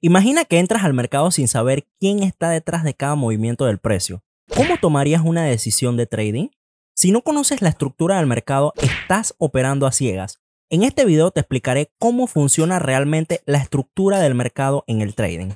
Imagina que entras al mercado sin saber quién está detrás de cada movimiento del precio. ¿Cómo tomarías una decisión de trading? Si no conoces la estructura del mercado, estás operando a ciegas. En este video te explicaré cómo funciona realmente la estructura del mercado en el trading.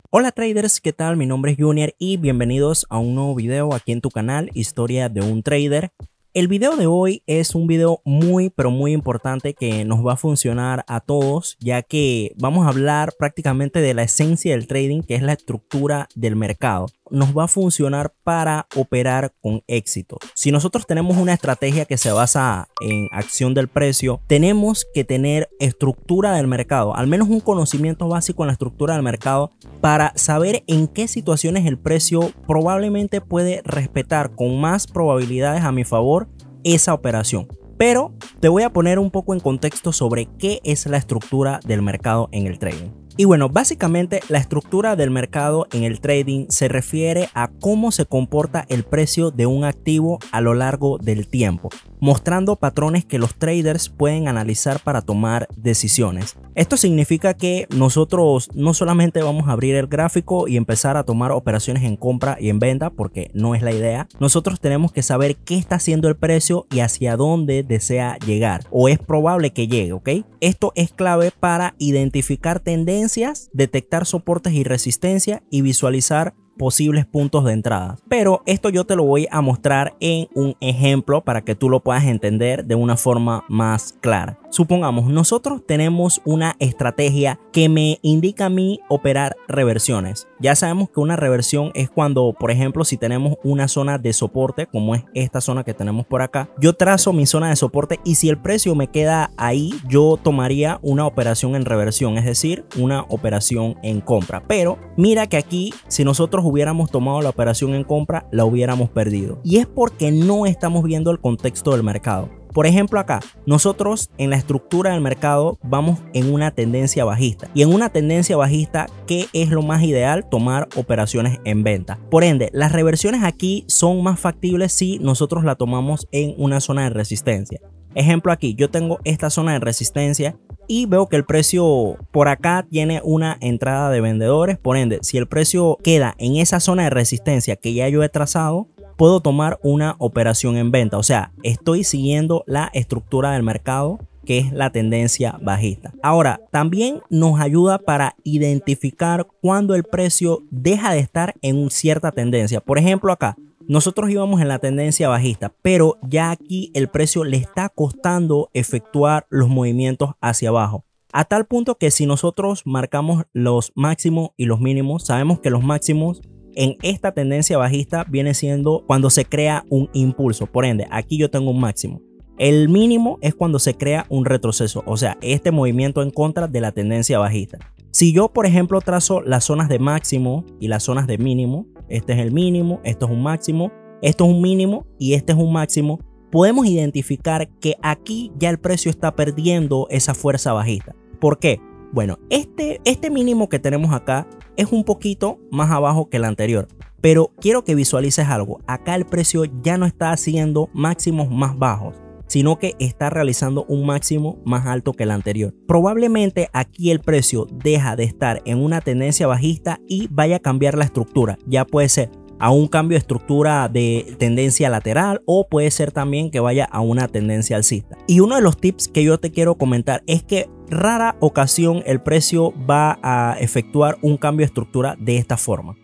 Hola traders, ¿qué tal? Mi nombre es Junior y bienvenidos a un nuevo video aquí en tu canal Historia de un Trader. El video de hoy es un video muy importante que nos va a funcionar a todos, ya que vamos a hablar prácticamente de la esencia del trading, que es la estructura del mercado. Nos va a funcionar para operar con éxito. Si nosotros tenemos una estrategia que se basa en acción del precio, tenemos que tener estructura del mercado, al menos un conocimiento básico en la estructura del mercado para saber en qué situaciones el precio probablemente puede respetar con más probabilidades a mi favor esa operación. Pero te voy a poner un poco en contexto sobre qué es la estructura del mercado en el trading. Y bueno, básicamente la estructura del mercado en el trading se refiere a cómo se comporta el precio de un activo a lo largo del tiempo, mostrando patrones que los traders pueden analizar para tomar decisiones. Esto significa que nosotros no solamente vamos a abrir el gráfico y empezar a tomar operaciones en compra y en venta, porque no es la idea. Nosotros tenemos que saber qué está haciendo el precio y hacia dónde desea llegar, o es probable que llegue, ¿ok? Esto es clave para identificar tendencias, detectar soportes y resistencia y visualizar posibles puntos de entrada. Pero esto yo te lo voy a mostrar en un ejemplo para que tú lo puedas entender de una forma más clara. Supongamos, nosotros tenemos una estrategia que me indica a mí operar reversiones. Ya sabemos que una reversión es cuando, por ejemplo, si tenemos una zona de soporte, como es esta zona que tenemos por acá, yo trazo mi zona de soporte y si el precio me queda ahí, yo tomaría una operación en reversión, es decir, una operación en compra. Pero mira que aquí, si nosotros hubiéramos tomado la operación en compra, la hubiéramos perdido. Y es porque no estamos viendo el contexto del mercado. Por ejemplo, acá, nosotros en la estructura del mercado vamos en una tendencia bajista. Y en una tendencia bajista, ¿qué es lo más ideal? Tomar operaciones en venta. Por ende, las reversiones aquí son más factibles si nosotros la tomamos en una zona de resistencia. Ejemplo aquí, yo tengo esta zona de resistencia y veo que el precio por acá tiene una entrada de vendedores. Por ende, si el precio queda en esa zona de resistencia que ya yo he trazado, puedo tomar una operación en venta. O sea, estoy siguiendo la estructura del mercado, que es la tendencia bajista. Ahora, también nos ayuda para identificar cuando el precio deja de estar en cierta tendencia. Por ejemplo, acá nosotros íbamos en la tendencia bajista, pero ya aquí el precio le está costando efectuar los movimientos hacia abajo. A tal punto que si nosotros marcamos los máximos y los mínimos, sabemos que los máximos en esta tendencia bajista viene siendo cuando se crea un impulso. Por ende, aquí yo tengo un máximo. El mínimo es cuando se crea un retroceso, o sea, este movimiento en contra de la tendencia bajista. Si yo, por ejemplo, trazo las zonas de máximo y las zonas de mínimo, este es el mínimo, esto es un máximo, esto es un mínimo y este es un máximo, podemos identificar que aquí ya el precio está perdiendo esa fuerza bajista. ¿Por qué? Bueno, este mínimo que tenemos acá es un poquito más abajo que el anterior, pero quiero que visualices algo. Acá el precio ya no está haciendo máximos más bajos, sino que está realizando un máximo más alto que el anterior. Probablemente aquí el precio deja de estar en una tendencia bajista y vaya a cambiar la estructura. Ya puede ser a un cambio de estructura de tendencia lateral o puede ser también que vaya a una tendencia alcista. Y uno de los tips que yo te quiero comentar es que rara ocasión el precio va a efectuar un cambio de estructura de esta forma.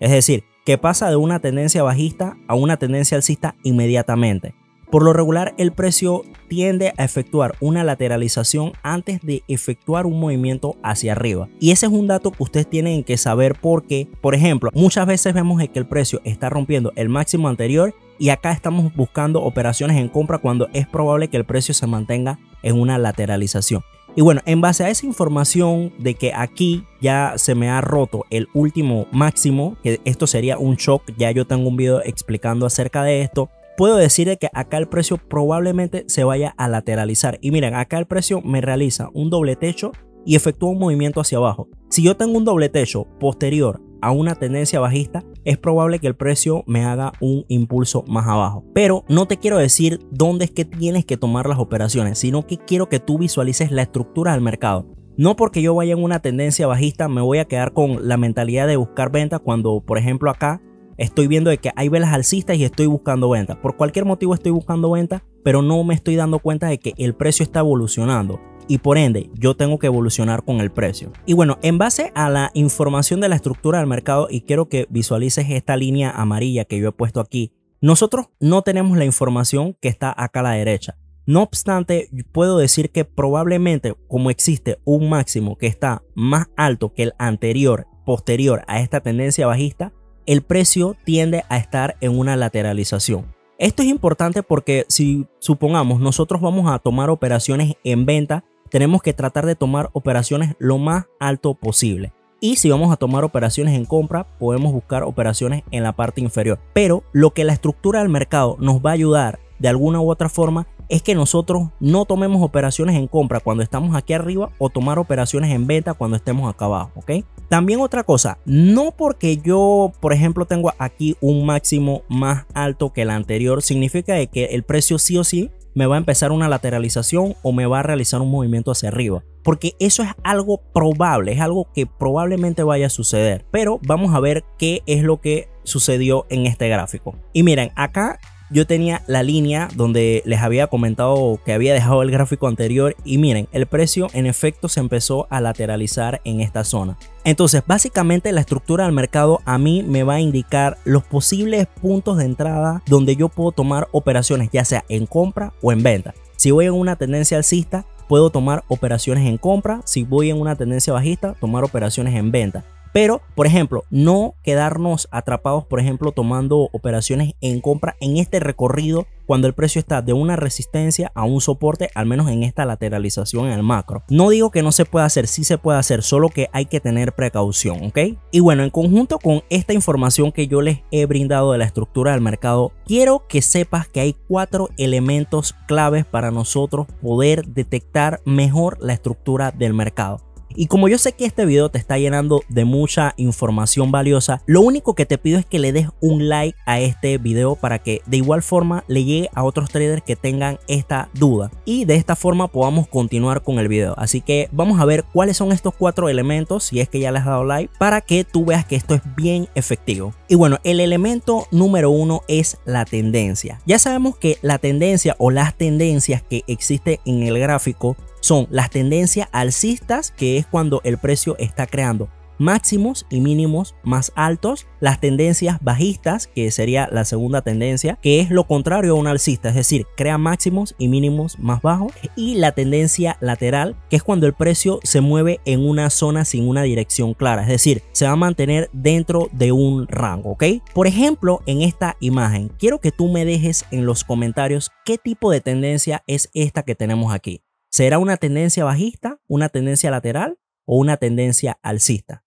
Es decir, que pasa de una tendencia bajista a una tendencia alcista inmediatamente. Por lo regular, el precio tiende a efectuar una lateralización antes de efectuar un movimiento hacia arriba. Y ese es un dato que ustedes tienen que saber porque, por ejemplo, muchas veces vemos que el precio está rompiendo el máximo anterior y acá estamos buscando operaciones en compra cuando es probable que el precio se mantenga en una lateralización. Y bueno, en base a esa información de que aquí ya se me ha roto el último máximo, que esto sería un shock, ya yo tengo un video explicando acerca de esto, puedo decir que acá el precio probablemente se vaya a lateralizar. Y miren, acá el precio me realiza un doble techo y efectúa un movimiento hacia abajo. Si yo tengo un doble techo posterior a una tendencia bajista, es probable que el precio me haga un impulso más abajo. Pero no te quiero decir dónde es que tienes que tomar las operaciones, sino que quiero que tú visualices la estructura del mercado. No porque yo vaya en una tendencia bajista me voy a quedar con la mentalidad de buscar ventas cuando, por ejemplo, acá estoy viendo de que hay velas alcistas y estoy buscando ventas. Por cualquier motivo estoy buscando ventas, pero no me estoy dando cuenta de que el precio está evolucionando. Y por ende, yo tengo que evolucionar con el precio. Y bueno, en base a la información de la estructura del mercado, y quiero que visualices esta línea amarilla que yo he puesto aquí, nosotros no tenemos la información que está acá a la derecha. No obstante, puedo decir que probablemente, como existe un máximo que está más alto que el anterior, posterior a esta tendencia bajista, el precio tiende a estar en una lateralización. Esto es importante porque si supongamos nosotros vamos a tomar operaciones en venta, tenemos que tratar de tomar operaciones lo más alto posible. Y si vamos a tomar operaciones en compra, podemos buscar operaciones en la parte inferior. Pero lo que la estructura del mercado nos va a ayudar de alguna u otra forma es que nosotros no tomemos operaciones en compra cuando estamos aquí arriba o tomar operaciones en venta cuando estemos acá abajo, ¿ok? También otra cosa, no porque yo, por ejemplo, tengo aquí un máximo más alto que el anterior, significa de que el precio sí o sí me va a empezar una lateralización o me va a realizar un movimiento hacia arriba. Porque eso es algo probable, es algo que probablemente vaya a suceder. Pero vamos a ver qué es lo que sucedió en este gráfico. Y miren, acá yo tenía la línea donde les había comentado que había dejado el gráfico anterior y miren, el precio en efecto se empezó a lateralizar en esta zona. Entonces básicamente la estructura del mercado a mí me va a indicar los posibles puntos de entrada donde yo puedo tomar operaciones ya sea en compra o en venta. Si voy en una tendencia alcista puedo tomar operaciones en compra, si voy en una tendencia bajista tomar operaciones en venta. Pero, por ejemplo, no quedarnos atrapados, por ejemplo, tomando operaciones en compra en este recorrido cuando el precio está de una resistencia a un soporte, al menos en esta lateralización en el macro. No digo que no se pueda hacer, sí se puede hacer, solo que hay que tener precaución, ¿ok? Y bueno, en conjunto con esta información que yo les he brindado de la estructura del mercado, quiero que sepas que hay 4 elementos claves para nosotros poder detectar mejor la estructura del mercado. Y como yo sé que este video te está llenando de mucha información valiosa, lo único que te pido es que le des un like a este video para que de igual forma le llegue a otros traders que tengan esta duda y de esta forma podamos continuar con el video. Así que vamos a ver cuáles son estos 4 elementos, si es que ya les has dado like, para que tú veas que esto es bien efectivo. Y bueno, el elemento número 1 es la tendencia. Ya sabemos que la tendencia o las tendencias que existen en el gráfico son las tendencias alcistas, que es cuando el precio está creando máximos y mínimos más altos, las tendencias bajistas, que sería la segunda tendencia, que es lo contrario a una alcista, es decir, crea máximos y mínimos más bajos, y la tendencia lateral, que es cuando el precio se mueve en una zona sin una dirección clara, es decir, se va a mantener dentro de un rango, ¿ok? Por ejemplo, en esta imagen, quiero que tú me dejes en los comentarios qué tipo de tendencia es esta que tenemos aquí. ¿Será una tendencia bajista, una tendencia lateral o una tendencia alcista?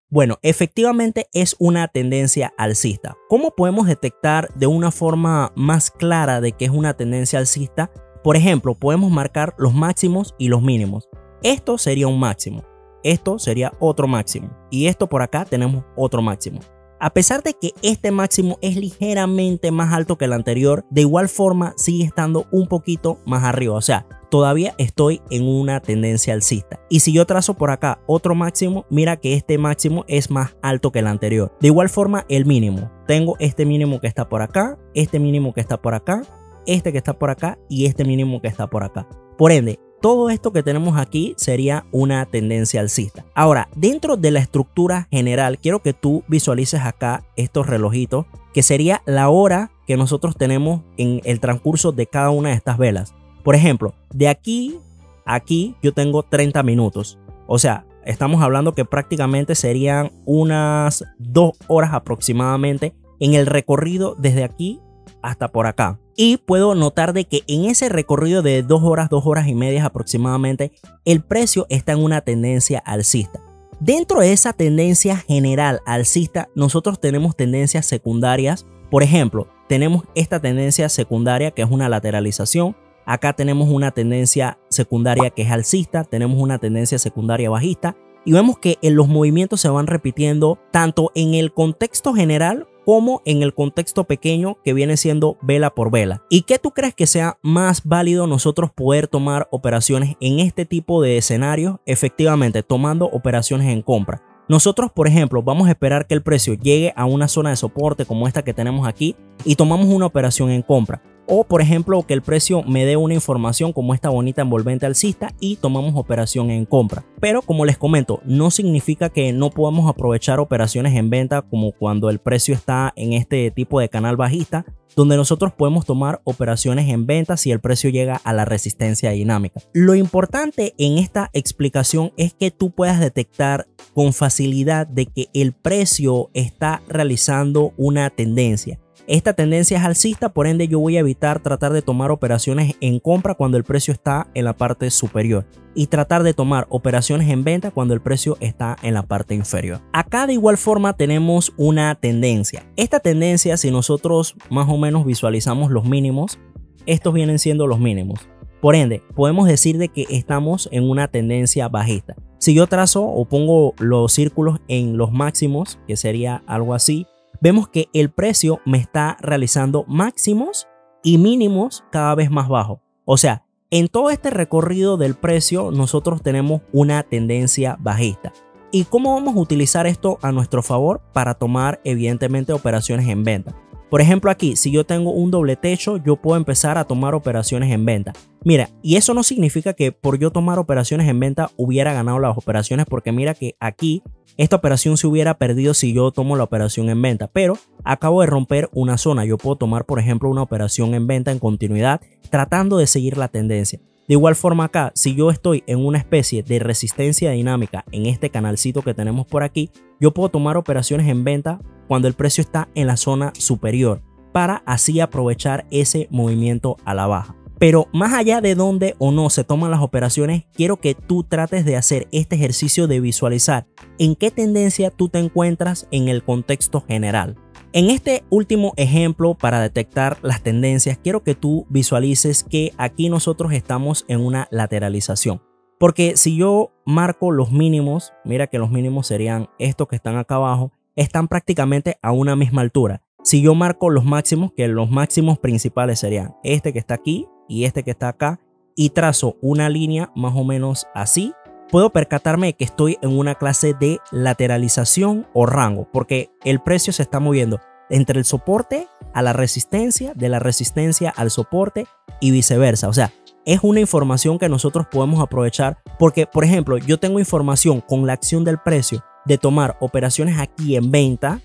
Bueno, efectivamente es una tendencia alcista. ¿Cómo podemos detectar de una forma más clara de que es una tendencia alcista? Por ejemplo, podemos marcar los máximos y los mínimos. Esto sería un máximo, esto sería otro máximo y esto por acá tenemos otro máximo. A pesar de que este máximo es ligeramente más alto que el anterior, de igual forma sigue estando un poquito más arriba, o sea, todavía estoy en una tendencia alcista. Y si yo trazo por acá otro máximo, mira que este máximo es más alto que el anterior. De igual forma el mínimo, tengo este mínimo que está por acá, este mínimo que está por acá, este que está por acá y este mínimo que está por acá. Por ende, todo esto que tenemos aquí sería una tendencia alcista. Ahora, dentro de la estructura general, quiero que tú visualices acá estos relojitos, que sería la hora que nosotros tenemos en el transcurso de cada una de estas velas. Por ejemplo, de aquí a aquí yo tengo 30 minutos. O sea, estamos hablando que prácticamente serían unas 2 horas aproximadamente en el recorrido desde aquí hasta por acá. Y puedo notar de que en ese recorrido de 2 horas y media aproximadamente, el precio está en una tendencia alcista. Dentro de esa tendencia general alcista, nosotros tenemos tendencias secundarias. Por ejemplo, tenemos esta tendencia secundaria que es una lateralización. Acá tenemos una tendencia secundaria que es alcista, tenemos una tendencia secundaria bajista y vemos que los movimientos se van repitiendo tanto en el contexto general como en el contexto pequeño que viene siendo vela por vela. ¿Y qué tú crees que sea más válido nosotros poder tomar operaciones en este tipo de escenarios? Efectivamente, tomando operaciones en compra. Nosotros, por ejemplo, vamos a esperar que el precio llegue a una zona de soporte como esta que tenemos aquí y tomamos una operación en compra. O, por ejemplo, que el precio me dé una información como esta bonita envolvente alcista y tomamos operación en compra. Pero, como les comento, no significa que no podamos aprovechar operaciones en venta como cuando el precio está en este tipo de canal bajista, donde nosotros podemos tomar operaciones en venta si el precio llega a la resistencia dinámica. Lo importante en esta explicación es que tú puedas detectar con facilidad de que el precio está realizando una tendencia. Esta tendencia es alcista, por ende yo voy a evitar tratar de tomar operaciones en compra cuando el precio está en la parte superior y tratar de tomar operaciones en venta cuando el precio está en la parte inferior. Acá de igual forma tenemos una tendencia. Esta tendencia, si nosotros más o menos visualizamos los mínimos, estos vienen siendo los mínimos. Por ende, podemos decir de que estamos en una tendencia bajista. Si yo trazo o pongo los círculos en los máximos, que sería algo así, vemos que el precio me está realizando máximos y mínimos cada vez más bajos. O sea, en todo este recorrido del precio nosotros tenemos una tendencia bajista. ¿Y cómo vamos a utilizar esto a nuestro favor? Para tomar evidentemente operaciones en venta. Por ejemplo, aquí, si yo tengo un doble techo, yo puedo empezar a tomar operaciones en venta. Mira, y eso no significa que por yo tomar operaciones en venta hubiera ganado las operaciones, porque mira que aquí esta operación se hubiera perdido si yo tomo la operación en venta, pero acabo de romper una zona. Yo puedo tomar, por ejemplo, una operación en venta en continuidad tratando de seguir la tendencia. De igual forma acá, si yo estoy en una especie de resistencia dinámica en este canalcito que tenemos por aquí, yo puedo tomar operaciones en venta cuando el precio está en la zona superior para así aprovechar ese movimiento a la baja. Pero más allá de dónde o no se toman las operaciones, quiero que tú trates de hacer este ejercicio de visualizar en qué tendencia tú te encuentras en el contexto general. En este último ejemplo para detectar las tendencias, quiero que tú visualices que aquí nosotros estamos en una lateralización. Porque si yo marco los mínimos, mira que los mínimos serían estos que están acá abajo, están prácticamente a una misma altura. Si yo marco los máximos, que los máximos principales serían este que está aquí y este que está acá, y trazo una línea más o menos así, puedo percatarme de que estoy en una clase de lateralización o rango, porque el precio se está moviendo entre el soporte a la resistencia, de la resistencia al soporte y viceversa. O sea, es una información que nosotros podemos aprovechar porque, por ejemplo, yo tengo información con la acción del precio de tomar operaciones aquí en venta.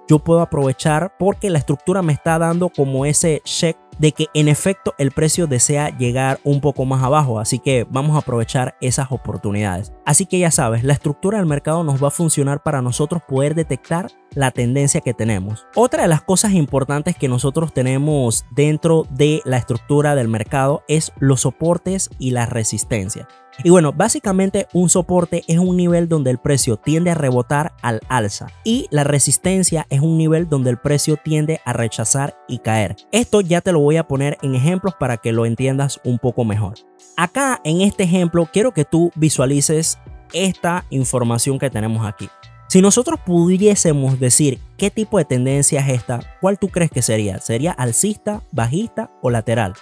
Yo puedo aprovechar porque la estructura me está dando como ese check de que en efecto el precio desea llegar un poco más abajo, así que vamos a aprovechar esas oportunidades. Así que ya sabes, la estructura del mercado nos va a funcionar para nosotros poder detectar la tendencia que tenemos. Otra de las cosas importantes que nosotros tenemos dentro de la estructura del mercado es los soportes y las resistencias. Y bueno, básicamente un soporte es un nivel donde el precio tiende a rebotar al alza y la resistencia es un nivel donde el precio tiende a rechazar y caer. Esto ya te lo voy a poner en ejemplos para que lo entiendas un poco mejor. Acá en este ejemplo quiero que tú visualices esta información que tenemos aquí. Si nosotros pudiésemos decir qué tipo de tendencia es esta, ¿cuál tú crees que sería? ¿Sería alcista, bajista o lateral?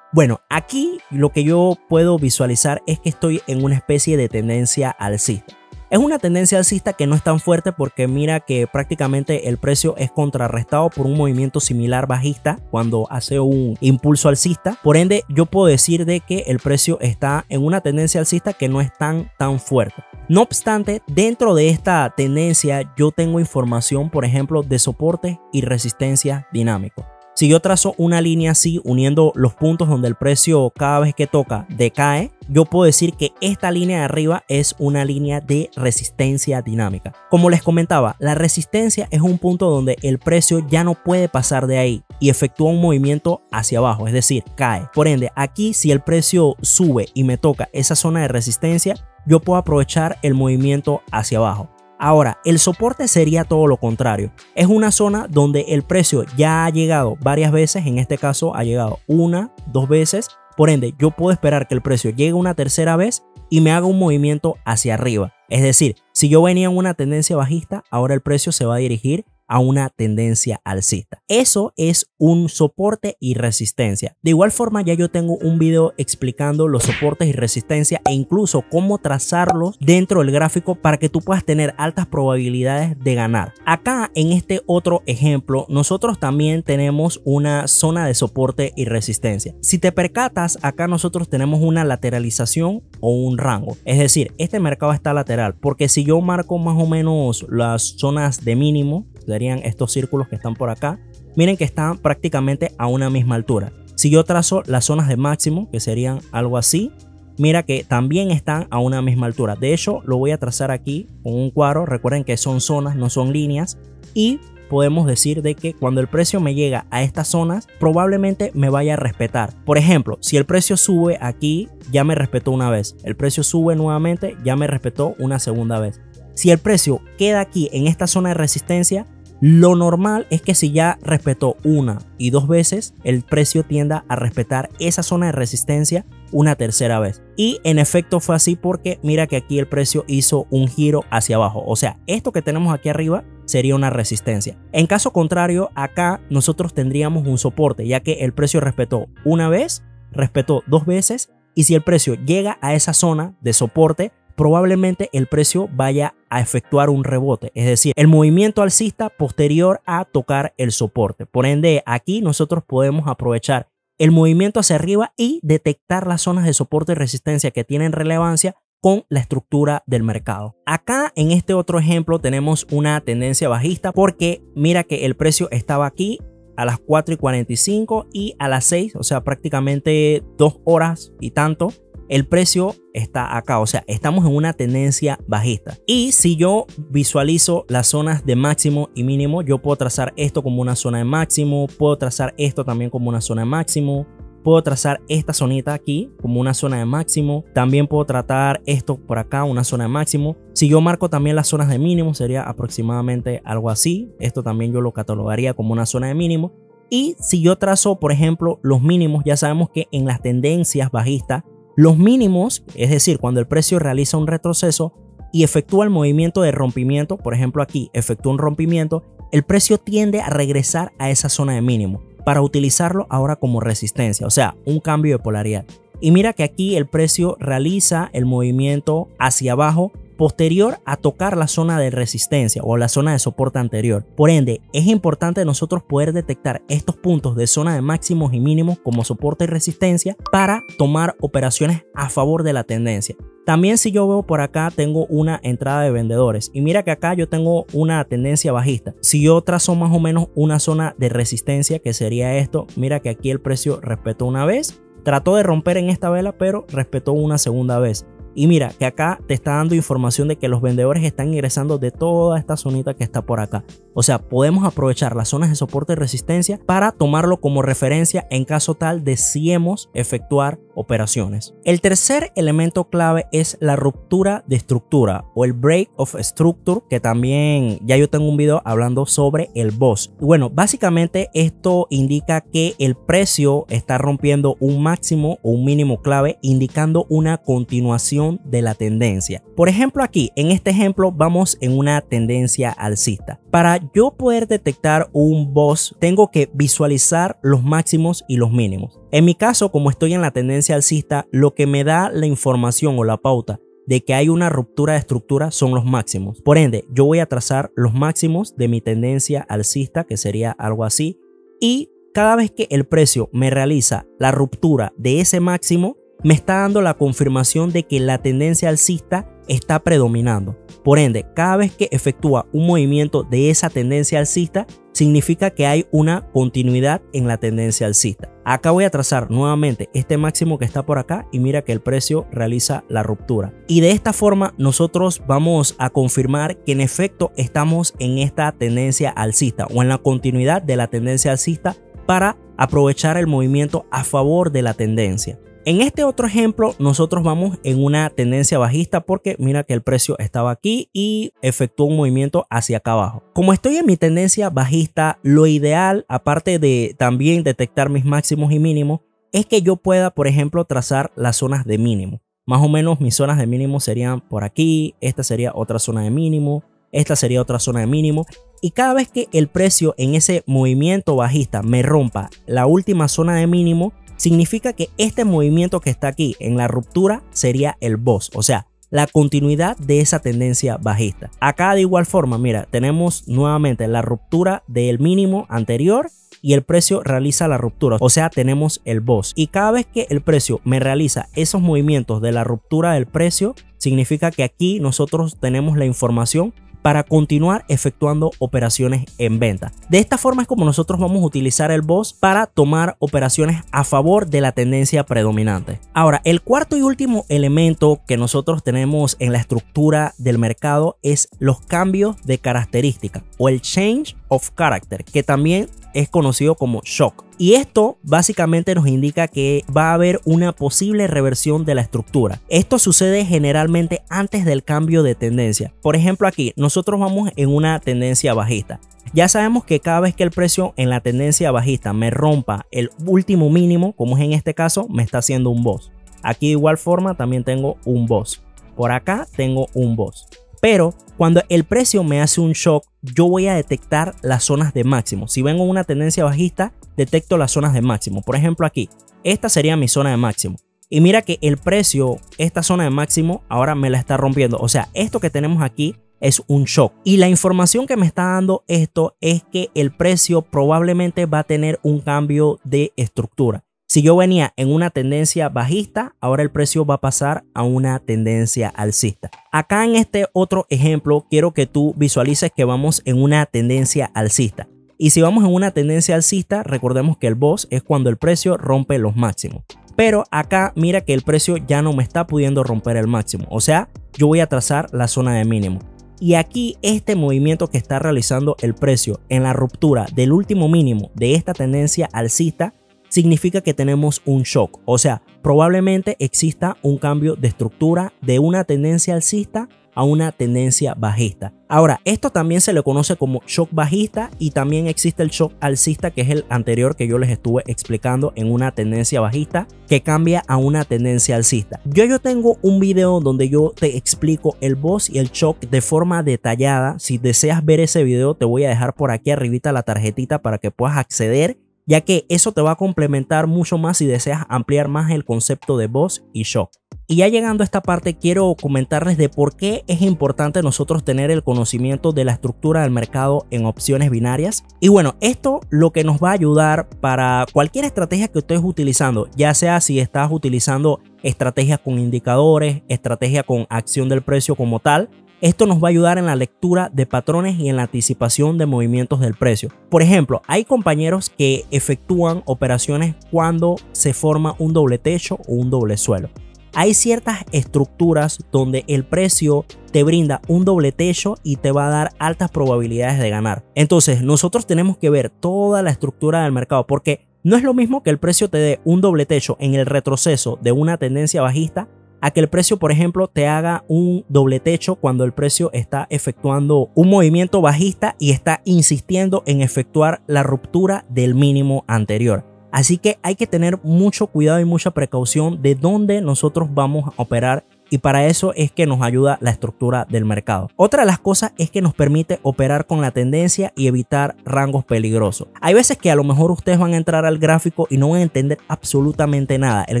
Bueno, aquí lo que yo puedo visualizar es que estoy en una especie de tendencia alcista. Es una tendencia alcista que no es tan fuerte porque mira que prácticamente el precio es contrarrestado por un movimiento similar bajista cuando hace un impulso alcista. Por ende, yo puedo decir de que el precio está en una tendencia alcista que no es tan fuerte. No obstante, dentro de esta tendencia yo tengo información, por ejemplo, de soporte y resistencia dinámico. Si yo trazo una línea así, uniendo los puntos donde el precio cada vez que toca decae, yo puedo decir que esta línea de arriba es una línea de resistencia dinámica. Como les comentaba, la resistencia es un punto donde el precio ya no puede pasar de ahí y efectúa un movimiento hacia abajo, es decir, cae. Por ende, aquí si el precio sube y me toca esa zona de resistencia, yo puedo aprovechar el movimiento hacia abajo. Ahora, el soporte sería todo lo contrario. Es una zona donde el precio ya ha llegado varias veces, en este caso ha llegado una, dos veces. Por ende, yo puedo esperar que el precio llegue una tercera vez y me haga un movimiento hacia arriba. Es decir, si yo venía en una tendencia bajista, ahora el precio se va a dirigir a una tendencia alcista. Eso es un soporte y resistencia. De igual forma, ya yo tengo un video explicando los soportes y resistencia e incluso cómo trazarlos dentro del gráfico para que tú puedas tener altas probabilidades de ganar. Acá en este otro ejemplo, nosotros también tenemos una zona de soporte y resistencia. Si te percatas, acá nosotros tenemos una lateralización o un rango. Es decir, este mercado está lateral porque si yo marco más o menos las zonas de mínimo, serían estos círculos que están por acá, miren que están prácticamente a una misma altura. Si yo trazo las zonas de máximo, que serían algo así, mira que también están a una misma altura. De hecho, lo voy a trazar aquí con un cuadro. Recuerden que son zonas, no son líneas, y podemos decir de que cuando el precio me llega a estas zonas, probablemente me vaya a respetar. Por ejemplo, si el precio sube aquí, ya me respetó una vez. El precio sube nuevamente, ya me respetó una segunda vez. Si el precio queda aquí en esta zona de resistencia, lo normal es que si ya respetó una y dos veces, el precio tienda a respetar esa zona de resistencia una tercera vez. Y en efecto fue así porque mira que aquí el precio hizo un giro hacia abajo. O sea, esto que tenemos aquí arriba sería una resistencia. En caso contrario, acá nosotros tendríamos un soporte, ya que el precio respetó una vez, respetó dos veces, y si el precio llega a esa zona de soporte, probablemente el precio vaya a efectuar un rebote, es decir, el movimiento alcista posterior a tocar el soporte. Por ende, aquí nosotros podemos aprovechar el movimiento hacia arriba y detectar las zonas de soporte y resistencia que tienen relevancia con la estructura del mercado. Acá en este otro ejemplo tenemos una tendencia bajista porque mira que el precio estaba aquí a las 4:45 y a las 6, o sea, prácticamente 2 horas y tanto. El precio está acá, o sea, estamos en una tendencia bajista. Y si yo visualizo las zonas de máximo y mínimo, yo puedo trazar esto como una zona de máximo, puedo trazar esto también como una zona de máximo, puedo trazar esta zonita aquí como una zona de máximo, también puedo tratar esto por acá, una zona de máximo. Si yo marco también las zonas de mínimo, sería aproximadamente algo así. Esto también yo lo catalogaría como una zona de mínimo. Y si yo trazo, por ejemplo, los mínimos, ya sabemos que en las tendencias bajistas, los mínimos, es decir, cuando el precio realiza un retroceso y efectúa el movimiento de rompimiento, por ejemplo aquí efectúa un rompimiento, el precio tiende a regresar a esa zona de mínimo para utilizarlo ahora como resistencia, o sea, un cambio de polaridad. Y mira que aquí el precio realiza el movimiento hacia abajo posterior a tocar la zona de resistencia o la zona de soporte anterior. Por ende, es importante nosotros poder detectar estos puntos de zona de máximos y mínimos como soporte y resistencia para tomar operaciones a favor de la tendencia. También si yo veo por acá tengo una entrada de vendedores y mira que acá yo tengo una tendencia bajista. Si yo trazo más o menos una zona de resistencia, que sería esto, mira que aquí el precio respetó una vez, trató de romper en esta vela pero respetó una segunda vez. Y mira que acá te está dando información de que los vendedores están ingresando de toda esta zonita que está por acá. O sea, podemos aprovechar las zonas de soporte y resistencia para tomarlo como referencia en caso tal deseemos efectuar operaciones. El tercer elemento clave es la ruptura de estructura o el break of structure, que también ya yo tengo un video hablando sobre el BOS. Bueno, básicamente esto indica que el precio está rompiendo un máximo o un mínimo clave, indicando una continuación de la tendencia. Por ejemplo, aquí en este ejemplo vamos en una tendencia alcista. Para yo poder detectar un BOS tengo que visualizar los máximos y los mínimos. En mi caso, como estoy en la tendencia alcista, lo que me da la información o la pauta de que hay una ruptura de estructura son los máximos. Por ende, yo voy a trazar los máximos de mi tendencia alcista, que sería algo así, y cada vez que el precio me realiza la ruptura de ese máximo, me está dando la confirmación de que la tendencia alcista está predominando. Por ende, cada vez que efectúa un movimiento de esa tendencia alcista, significa que hay una continuidad en la tendencia alcista. Acá voy a trazar nuevamente este máximo que está por acá y mira que el precio realiza la ruptura. Y de esta forma nosotros vamos a confirmar que en efecto estamos en esta tendencia alcista o en la continuidad de la tendencia alcista para aprovechar el movimiento a favor de la tendencia. En este otro ejemplo nosotros vamos en una tendencia bajista porque mira que el precio estaba aquí y efectuó un movimiento hacia acá abajo. Como estoy en mi tendencia bajista, lo ideal, aparte de también detectar mis máximos y mínimos, es que yo pueda, por ejemplo, trazar las zonas de mínimo. Más o menos mis zonas de mínimo serían por aquí, esta sería otra zona de mínimo, esta sería otra zona de mínimo. Y cada vez que el precio en ese movimiento bajista me rompa la última zona de mínimo, significa que este movimiento que está aquí en la ruptura sería el boss, o sea, la continuidad de esa tendencia bajista. Acá de igual forma, mira, tenemos nuevamente la ruptura del mínimo anterior y el precio realiza la ruptura, o sea, tenemos el boss. Y cada vez que el precio me realiza esos movimientos de la ruptura del precio, significa que aquí nosotros tenemos la información para continuar efectuando operaciones en venta. De esta forma es como nosotros vamos a utilizar el boss para tomar operaciones a favor de la tendencia predominante. Ahora, el cuarto y último elemento que nosotros tenemos en la estructura del mercado es los cambios de característica o el change of character, que también es conocido como shock. Y esto básicamente nos indica que va a haber una posible reversión de la estructura. Esto sucede generalmente antes del cambio de tendencia. Por ejemplo, aquí nosotros vamos en una tendencia bajista. Ya sabemos que cada vez que el precio en la tendencia bajista me rompa el último mínimo, como es en este caso, me está haciendo un boss. Aquí de igual forma también tengo un boss. Por acá tengo un boss. Pero cuando el precio me hace un shock, yo voy a detectar las zonas de máximo. Si vengo en una tendencia bajista, detecto las zonas de máximo. Por ejemplo, aquí, esta sería mi zona de máximo. Y mira que el precio, esta zona de máximo, ahora me la está rompiendo. O sea, esto que tenemos aquí es un shock. Y la información que me está dando esto es que el precio probablemente va a tener un cambio de estructura. Si yo venía en una tendencia bajista, ahora el precio va a pasar a una tendencia alcista. Acá en este otro ejemplo, quiero que tú visualices que vamos en una tendencia alcista. Y si vamos en una tendencia alcista, recordemos que el boss es cuando el precio rompe los máximos. Pero acá mira que el precio ya no me está pudiendo romper el máximo. O sea, yo voy a trazar la zona de mínimo. Y aquí este movimiento que está realizando el precio en la ruptura del último mínimo de esta tendencia alcista, significa que tenemos un shock, o sea, probablemente exista un cambio de estructura de una tendencia alcista a una tendencia bajista. Ahora, esto también se le conoce como shock bajista y también existe el shock alcista, que es el anterior que yo les estuve explicando en una tendencia bajista que cambia a una tendencia alcista. Yo tengo un video donde yo te explico el boss y el shock de forma detallada. Si deseas ver ese video, te voy a dejar por aquí arribita la tarjetita para que puedas acceder, ya que eso te va a complementar mucho más si deseas ampliar más el concepto de boss y shock. Y ya llegando a esta parte, quiero comentarles de por qué es importante nosotros tener el conocimiento de la estructura del mercado en opciones binarias. Y bueno, esto lo que nos va a ayudar para cualquier estrategia que estés utilizando, ya sea si estás utilizando estrategias con indicadores, estrategia con acción del precio como tal. Esto nos va a ayudar en la lectura de patrones y en la anticipación de movimientos del precio. Por ejemplo, hay compañeros que efectúan operaciones cuando se forma un doble techo o un doble suelo. Hay ciertas estructuras donde el precio te brinda un doble techo y te va a dar altas probabilidades de ganar. Entonces, nosotros tenemos que ver toda la estructura del mercado, porque no es lo mismo que el precio te dé un doble techo en el retroceso de una tendencia bajista a que el precio, por ejemplo, te haga un doble techo cuando el precio está efectuando un movimiento bajista y está insistiendo en efectuar la ruptura del mínimo anterior. Así que hay que tener mucho cuidado y mucha precaución de dónde nosotros vamos a operar, y para eso es que nos ayuda la estructura del mercado. Otra de las cosas es que nos permite operar con la tendencia y evitar rangos peligrosos. Hay veces que a lo mejor ustedes van a entrar al gráfico y no van a entender absolutamente nada. El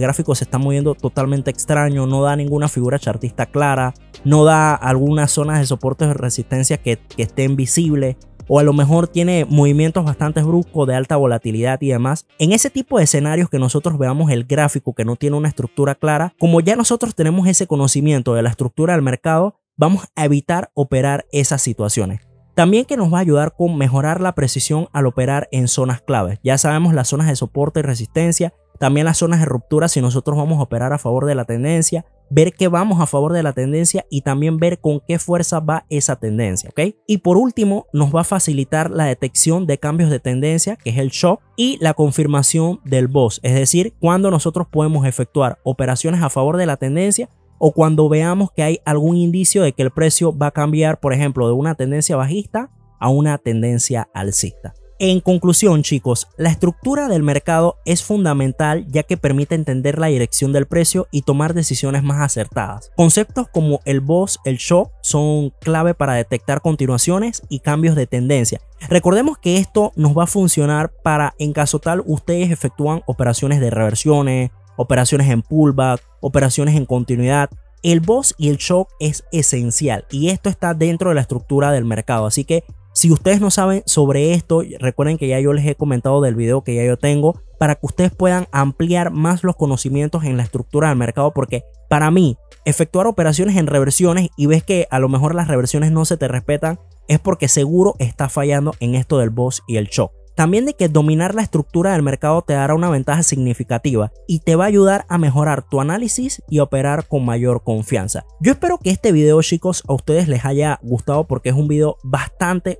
gráfico se está moviendo totalmente extraño, no da ninguna figura chartista clara, no da algunas zonas de soportes de resistencia que estén visibles, o a lo mejor tiene movimientos bastante bruscos de alta volatilidad y demás. En ese tipo de escenarios que nosotros veamos el gráfico que no tiene una estructura clara, como ya nosotros tenemos ese conocimiento de la estructura del mercado, vamos a evitar operar esas situaciones. También que nos va a ayudar con mejorar la precisión al operar en zonas claves. Ya sabemos las zonas de soporte y resistencia, también las zonas de ruptura si nosotros vamos a operar a favor de la tendencia, ver que vamos a favor de la tendencia y también ver con qué fuerza va esa tendencia, ¿ok? Y por último, nos va a facilitar la detección de cambios de tendencia, que es el shock, y la confirmación del boss, es decir, cuando nosotros podemos efectuar operaciones a favor de la tendencia o cuando veamos que hay algún indicio de que el precio va a cambiar, por ejemplo, de una tendencia bajista a una tendencia alcista. En conclusión, chicos, la estructura del mercado es fundamental ya que permite entender la dirección del precio y tomar decisiones más acertadas. Conceptos como el BOS, el shock son clave para detectar continuaciones y cambios de tendencia. Recordemos que esto nos va a funcionar para, en caso tal, ustedes efectúan operaciones de reversiones, operaciones en pullback, operaciones en continuidad. El BOS y el shock es esencial y esto está dentro de la estructura del mercado, así que si ustedes no saben sobre esto, recuerden que ya yo les he comentado del video que ya yo tengo para que ustedes puedan ampliar más los conocimientos en la estructura del mercado, porque para mí efectuar operaciones en reversiones y ves que a lo mejor las reversiones no se te respetan es porque seguro está fallando en esto del BOS y el shock. También de que dominar la estructura del mercado te dará una ventaja significativa y te va a ayudar a mejorar tu análisis y operar con mayor confianza. Yo espero que este video, chicos, a ustedes les haya gustado porque es un video bastante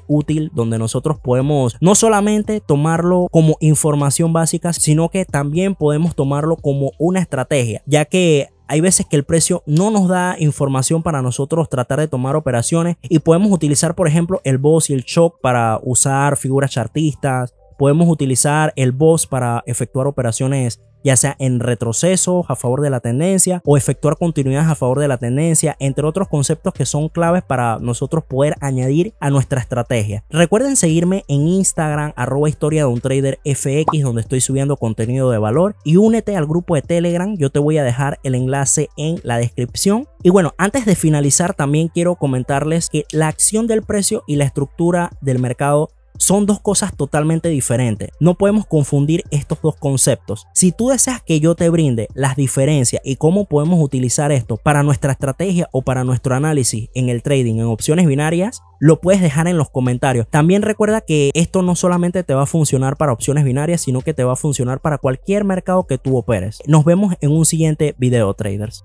útil donde nosotros podemos no solamente tomarlo como información básica, sino que también podemos tomarlo como una estrategia, ya que hay veces que el precio no nos da información para nosotros tratar de tomar operaciones y podemos utilizar, por ejemplo, el BOS y el shock para usar figuras chartistas. Podemos utilizar el BOS para efectuar operaciones ya sea en retrocesos a favor de la tendencia o efectuar continuidades a favor de la tendencia, entre otros conceptos que son claves para nosotros poder añadir a nuestra estrategia. Recuerden seguirme en Instagram @historiadeuntraderfx, donde estoy subiendo contenido de valor, y únete al grupo de Telegram. Yo te voy a dejar el enlace en la descripción. Y bueno, antes de finalizar también quiero comentarles que la acción del precio y la estructura del mercado son dos cosas totalmente diferentes. No podemos confundir estos dos conceptos. Si tú deseas que yo te brinde las diferencias y cómo podemos utilizar esto para nuestra estrategia o para nuestro análisis en el trading en opciones binarias, lo puedes dejar en los comentarios. También recuerda que esto no solamente te va a funcionar para opciones binarias, sino que te va a funcionar para cualquier mercado que tú operes. Nos vemos en un siguiente video, traders.